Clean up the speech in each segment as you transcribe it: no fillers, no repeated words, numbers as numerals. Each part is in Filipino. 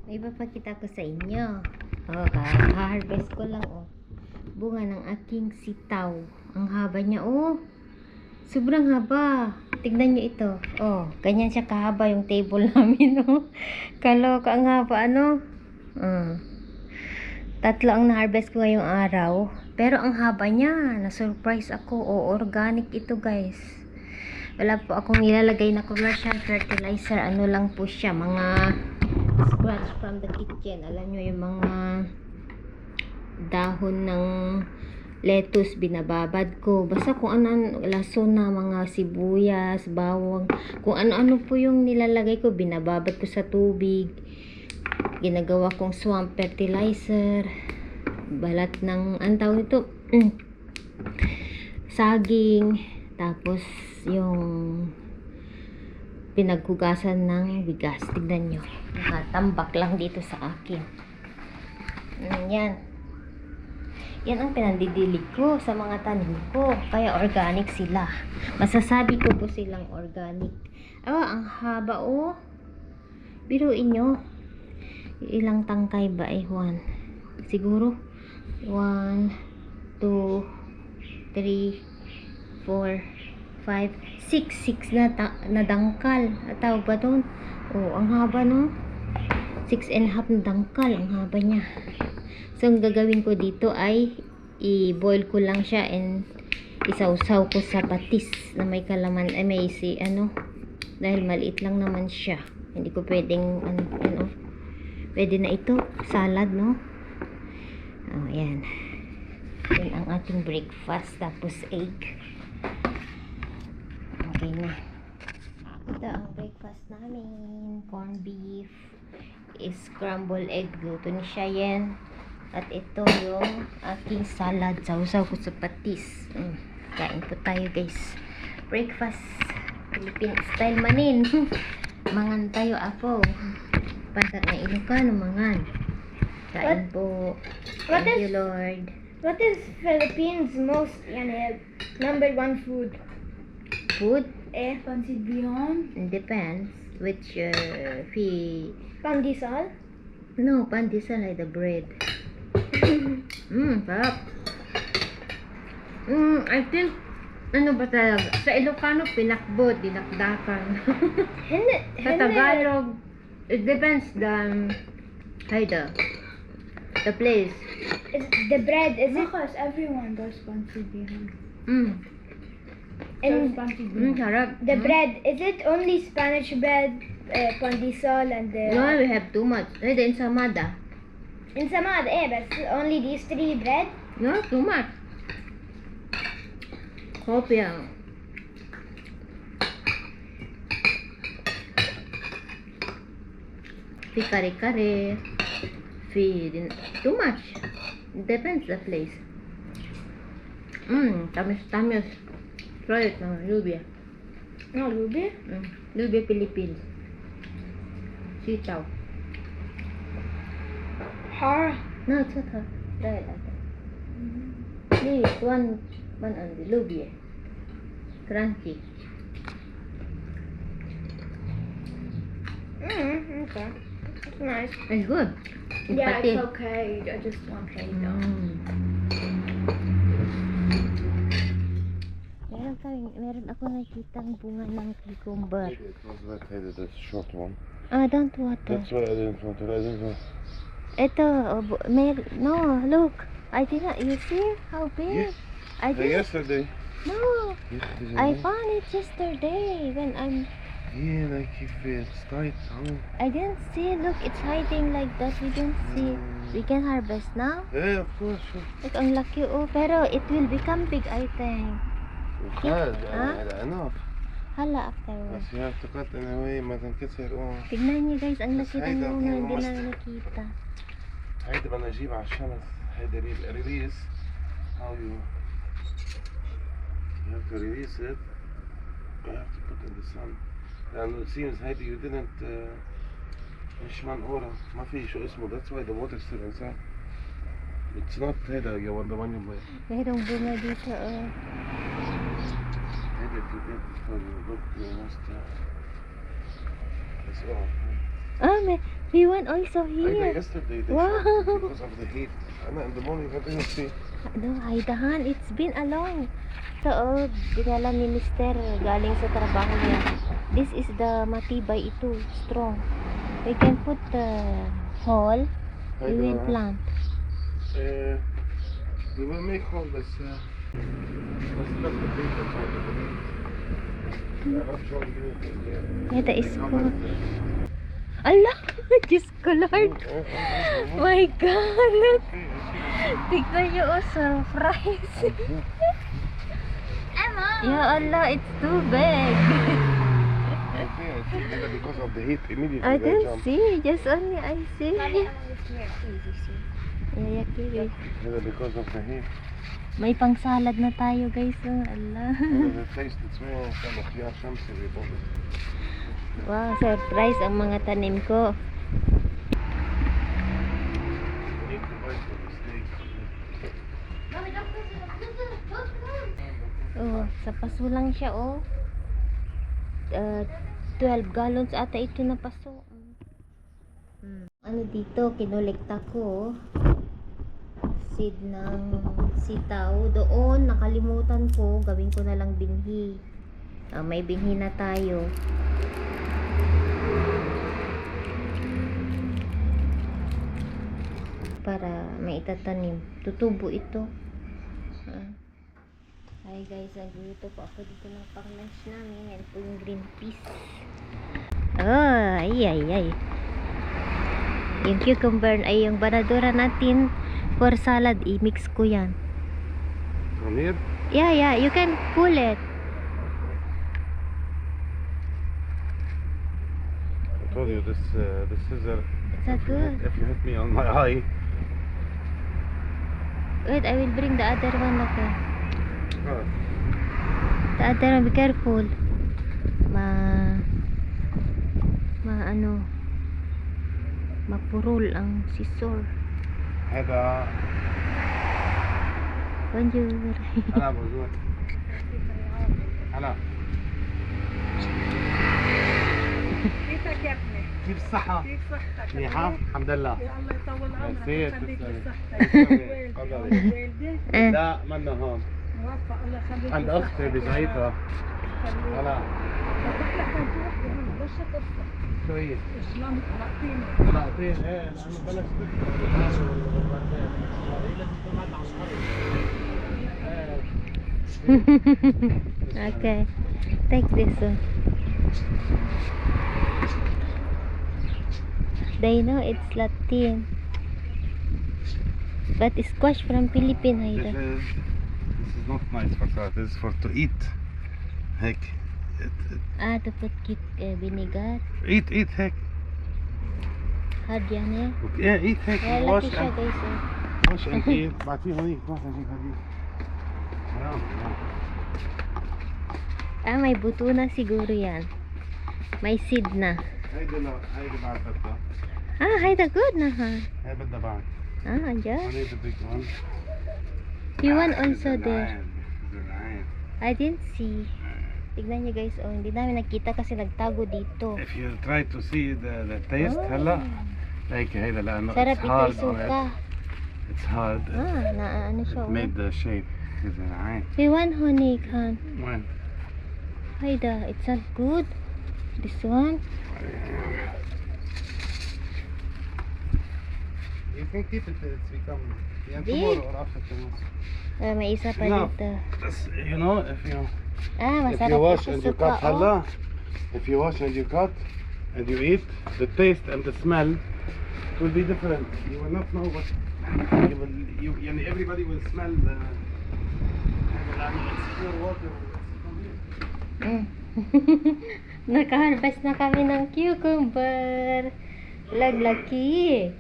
May ipapakita ko sa inyo. Harvest ko lang, bunga ng aking sitaw. Ang haba niya, sobrang haba. Tignan nyo ito. Ganyan siya kahaba yung table namin, Kaloka, ang haba, Tatlo ang na-harvest ko ngayong araw. Pero ang haba niya. Na-surprise ako. Organic ito, guys. Wala po akong nilalagay na commercial fertilizer. Ano lang po siya, mga scratch from the kitchen. Alam nyo yung mga dahon ng lettuce, binababad ko. Basta kung ano, lason na, mga sibuyas, bawang, kung ano-ano po yung nilalagay ko, binababad ko sa tubig. Ginagawa kong swamp fertilizer. Balat ng, ang tawag nito, saging. Tapos yung pinaghugasan ng bigas. Tignan nyo. Nakatambak lang dito sa akin. Yan. Yan ang pinandidilig ko sa mga tanim ko. Kaya organic sila. Masasabi ko po silang organic. Ang haba, biruin nyo. Ilang tangkay ba ay siguro 1, 2, 3, 4, 5, 6 na dangkal. Tawag ba doon? Ang haba, no? 6.5 na dangkal. Ang haba niya. So, ang gagawin ko dito ay i-boil ko lang siya and isawsaw ko sa patis na may kalaman. Dahil maliit lang naman siya. Hindi ko pwedeng, pwede na ito. Salad, no? Yan. Yan ang ating breakfast. Tapos egg. Okay na. Ito ang breakfast namin. Corned beef. Scrambled egg. Luto ni siya yan. At ito yung aking salad. Sausaw ko sa patis. Kain po tayo, guys. Breakfast. Philippine style manin. Mangan tayo, apo. Pantat na Ilocano, mangan. Kain po. Thank you, Lord. What is Philippines most number one food? Food? Pancit bihon. Depends which Pandesal. No, pandesal ay the bread. Sarap. I think ano ba talaga? Sa Ilocano, pinakbot, dinakdakan. Sa Tagalog, it depends the place. The bread is it? Because everyone does pancit bihon. And Sarap. the bread, is it only Spanish bread, pandesal and No, we have too much. The ensamada. ensamada? But only these three bread? No, too much. Kopya. Kare-kare. Feed. Too much. Depends the place. Tamis. Try it now, Lubia. No, Ruby. Lubia, Philippines. Sitaw. Har. No, it's not hot. Try it. This one on the Lubia. Crunchy. Okay. That's nice. It's good. Yeah, Pati. it's okay. I just want potato. Meron ako nakitang bunga ng cucumber. It was that headed, that short one. Don't water. That's why I didn't want it. I didn't want Ito, no, look. I didn't, you see how big? Yes. I didn't, Yesterday. no. Yesterday. I found it yesterday when Yeah, like if it's tight. I didn't see, look, it's hiding like that. We didn't see. We can harvest now. Yeah, of course. Sure. Look, ang laki, pero it will become big, I think. Yeah, Huh? enough. Hala, afterwards. But you have to cut in a way ما تنكسر. Tignan niyo, guys, ang laki ng هيدا bunga, hindi must- na nakita. هيدا بدنا نجيب على الشمس. هيدا release. How you have to release it. You have to put in the sun. And it seems هيدا you didn't مش منقورة. ما في شو اسمه. That's why the water still inside. It's not هيدا the one you buy. Mayroong bunga dito, هيدا if you get it for your book you must That's all. Ah, He went also I here. yesterday they Wow. shot because of the heat. And in the morning I didn't see. Ano, Haydahan, it's been a long. So, dinala ni Mister galing sa trabaho niya. This is the matibay ito, strong. We can put the hole, we will Hayda. plant. We will make all this. Let's look at the paper. I'm not showing you anything here. Ito is ko. Ala! Diyos ko, Lord. My God, look. Tignan niyo, oh, surprise. Emma! Ya Allah, it's too big. Okay, I see that because of the heat immediately I they don't jump. see, just only I see. Mommy, Emma was here, please, you see. Yeah, Kiri. Yeah, because of the heat. May pang salad na tayo, guys. Oh, Allah. The taste it's very kind of khiyar shamsi we call it. Wow, surprise ang mga tanim ko. We need to buy for the steak. Oh, sa paso lang siya, oh. 12 gallons ata ito na paso. Ano dito, kinolekta ko, seed ng sitaw. Doon, nakalimutan ko, gawin ko na lang binhi. May binhi na tayo. Para may itatanim. Tutubo ito. Hi guys, nagluluto po ako dito ng pang-lunch namin. Yan po yung green peas. Oh, ay. Yung cucumber ay yung banadura natin for salad. I-mix ko yan. From here? Yeah, you can pull it. I told you this scissor. It's not good. If you hit me on my eye. Wait, I will bring the other one. Okay. Oh. The other one, be careful. Mapurol ang scissor. هذا Bonjour. أنا بقول أنا كيفك يا ابني؟ كيف الصحة؟ كيف صحتك؟ منيحة؟ الحمد لله. يا الله يطول عمرك سيد، ويخليك تسلمي. لصحتك. تسلمي. والدي لا منا هون موفق الله يخليك عند لصحتك. أختي بزعيتها. يخليك. أنا بطلع لك أنت وحدة هون بس قصة شو هي؟ شلون طلعتيني؟ طلعتين إيه لأنه بلش Okay, take this one. They know it's Latin, but squash from Philippines. This Haida. is not nice for that. This is for to eat. Heck, To put vinegar. eat heck. Hard yan eh. Yeah, eat heck. Kaya Wash laki siya and guys. Oh. wash and eat. بعطيه هونيك روح نجيب هذيك. حرام. May buto na siguro yan. May seed na. هيدي لا هيدي بعد بدها. Haida good na ha. هي بدها بعد. Andyan. هوني the big one. You want also there. زرعين. I didn't see. Tignan niyo guys, oh, hindi namin nakita kasi nagtago dito. If you try to see the taste هلا هيك هيدا لأنه Sarap it's ito hard isuka. It's hard. Ano siya, It made the shape. زرعين. We want honey, kan. وين؟ Haida, it's not good. This one. You can keep it till it's become yeah, Big. tomorrow or after tomorrow. May isa pa Enough. dito. That's, you know, if you Masarap wash ito and you suka, cut hala, if you wash and you cut and you eat, the taste and the smell will be different. You will not know what yani everybody will smell the it's pure water. Naka-harvest na kami ng cucumber. Laglaki.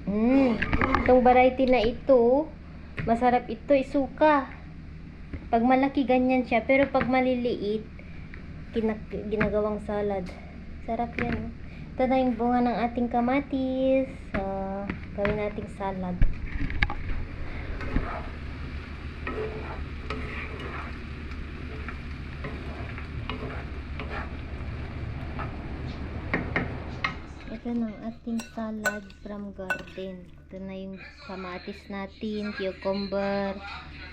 Itong variety na ito, masarap ito isuka. Pag malaki ganyan siya, pero pag maliliit, ginagawang salad. Sarap yan. Ito na yung bunga ng ating kamatis. Gawin nating salad. Ito na ang ating salad from garden. Ito na yung kamatis natin, cucumber,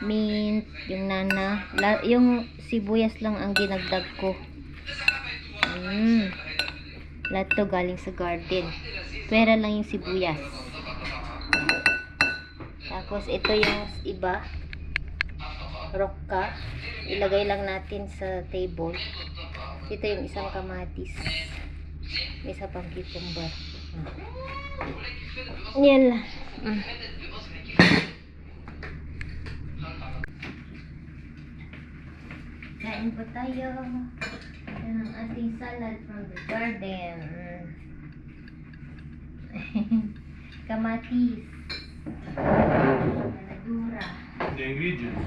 mint, yung nana. Yung sibuyas lang ang dinagdag ko. Lahat to galing sa garden. Pwera lang yung sibuyas. Tapos ito yung iba. Rocka. Ilagay lang natin sa table. Ito yung isang kamatis. May isa pang cucumber. Yan lang. Kain po tayo. Yan ang ating salad from the garden. Kamatis. Nagura. The ingredients.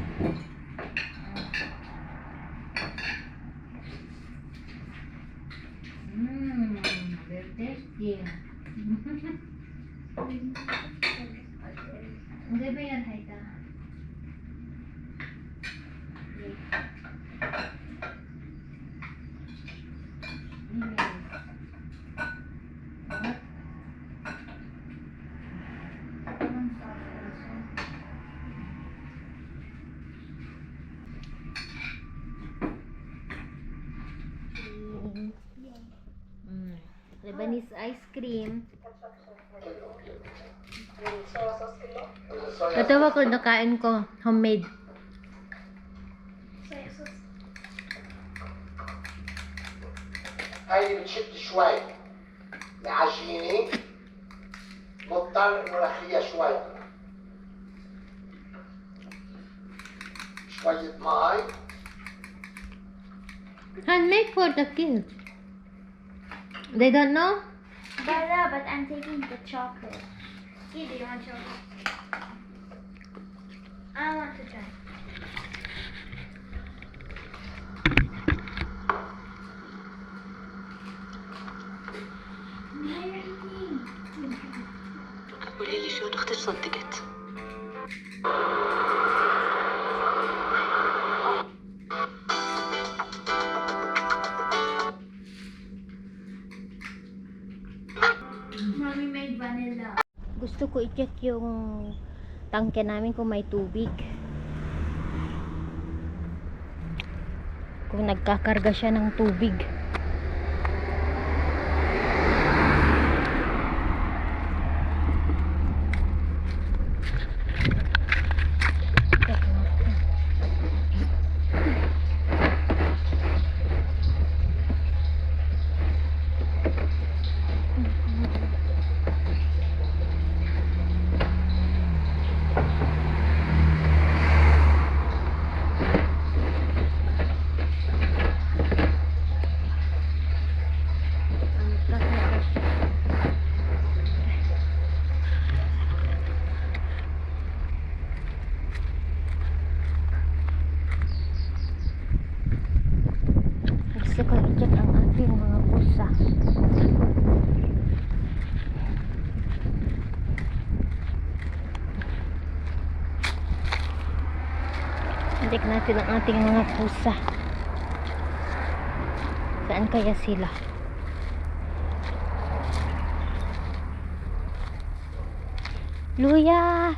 Very tasty. Hindi ba yan, Haida? Lebanese ice cream. Katawa ko nakain ko homemade. هاي بتشد شوي العجينة مضطر انه نخليها شوي شوية ماي Handmade for the kids. They don't know? But I'm taking the chocolate. Do you want chocolate? I want to try. قولي لي شلون اختك صدقت؟ Mommy made vanilla. Gusto ko i-check yung tangke namin kung may tubig. Kung nagkakarga siya ng tubig. Gusto ko i-check ang ating mga pusa. Check natin ang ating mga pusa. Saan kaya sila? Luya!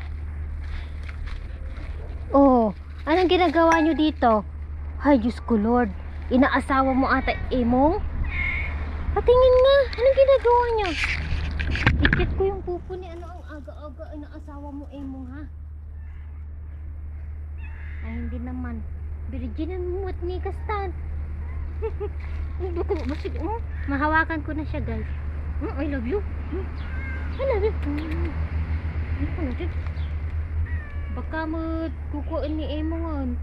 Oh, anong ginagawa nyo dito? Ay, Diyos ko Lord. Inaasawa mo ata Emong? Patingin nga. Anong ginagawa niya? I-check ko yung pupo ni ano ang aga-aga. Inaasawa mo Emong, ha? Ay, hindi naman. Virginan mo at ni Kastan. Hindi ko masig. Mahawakan ko na siya, guys. I love you. I love you. Ano na dyan? Baka mo kukuin ni Emong.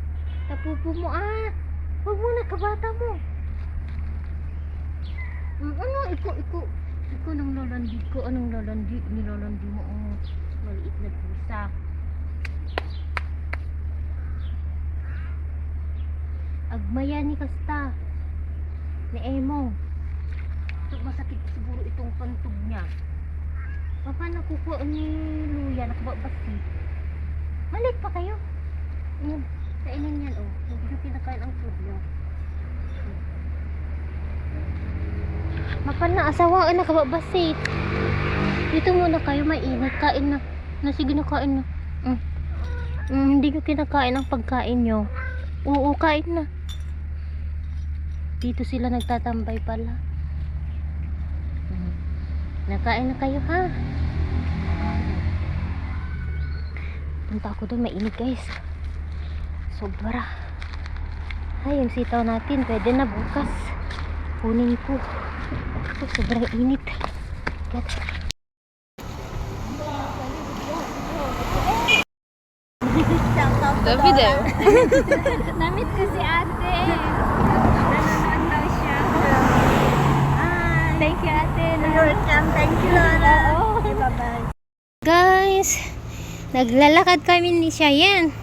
Tapupo mo, huwag mo na, kabata mo. Ano, iko nang lalandi ko. Anong lalandi? Nilalandi mo ang maliit na pusa. Agmaya ni Kasta. Ni Emong. So, masakit siguro itong pantog niya. Paano kukuha ni Luya? Nakababasi. Malik pa kayo. Ayan. Kainin yan, oh. Hindi ko pinakain ang food niya. Mapan na, asawaan na kababasit. Dito muna kayo, mainit. Kain na. Sige na, kain na. Hindi ko kinakain ang pagkain nyo. Oo, kain na. Dito sila nagtatambay pala. Nakain na kayo, ha? Punta ako doon, mainit guys. Sobra. Ay, yung sitaw natin, pwede na bukas. Kunin ko. Sobrang init. Get. The video. Namit ko si ate. Nanonood daw siya. Thank you, ate. Welcome. Thank you, Lola. Okay, bye-bye. Guys, naglalakad kami ni Cheyenne.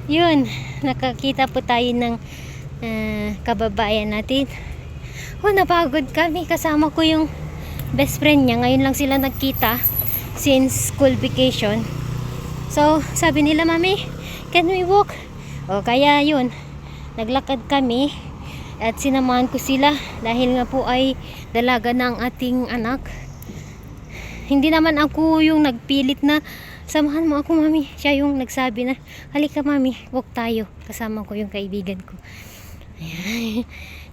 Yun, nakakita po tayo ng kababayan natin. Napagod kami. Kasama ko yung best friend niya. Ngayon lang sila nagkita since school vacation. So, sabi nila, Mami, can we walk? Kaya yun, naglakad kami at sinamahan ko sila dahil nga po ay dalaga ng ating anak. Hindi naman ako yung nagpilit na samahan mo ako, Mami. Siya yung nagsabi na, halika, Mami, walk tayo. Kasama ko yung kaibigan ko. Ayan.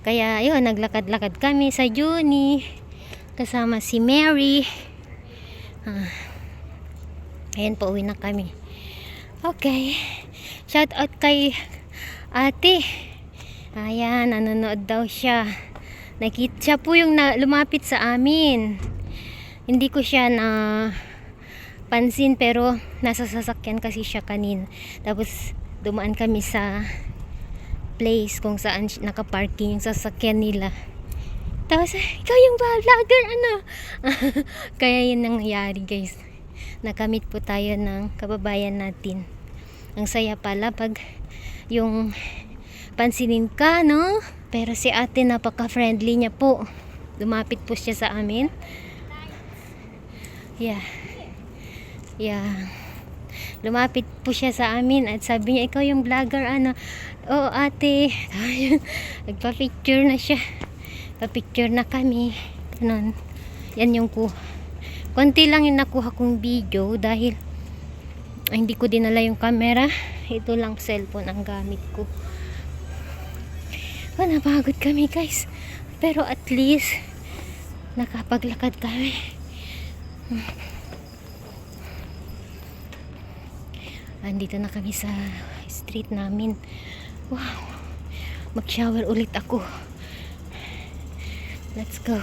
Kaya yun, naglakad-lakad kami sa Juni kasama si Mary. Ayan, pauwi na kami. Okay, shout out kay ate. Ayan, nanonood daw siya. Siya po yung lumapit sa amin. Hindi ko siya na pansin, pero nasa sasakyan kasi siya kanin. Tapos dumaan kami sa place kung saan nakaparking yung sasakyan nila. Tapos, ikaw yung vlogger, ano? Kaya yun nangyari, guys. Nakamit po tayo ng kababayan natin. Ang saya pala pag yung pansinin ka, no? Pero si ate, napaka-friendly niya po. Lumapit po siya sa amin. Yeah. Lumapit po siya sa amin at sabi niya, ikaw yung vlogger, ano? Oo, ate. Nagpa-picture na siya. Pa-picture na kami. Ganun. Yan yung konti lang yung nakuha kong video dahil hindi ko dinala yung camera. Ito lang cellphone ang gamit ko. Napagod kami, guys. Pero at least nakapaglakad kami. Andito na kami sa street namin. Wow. Mag-shower ulit ako. Let's go.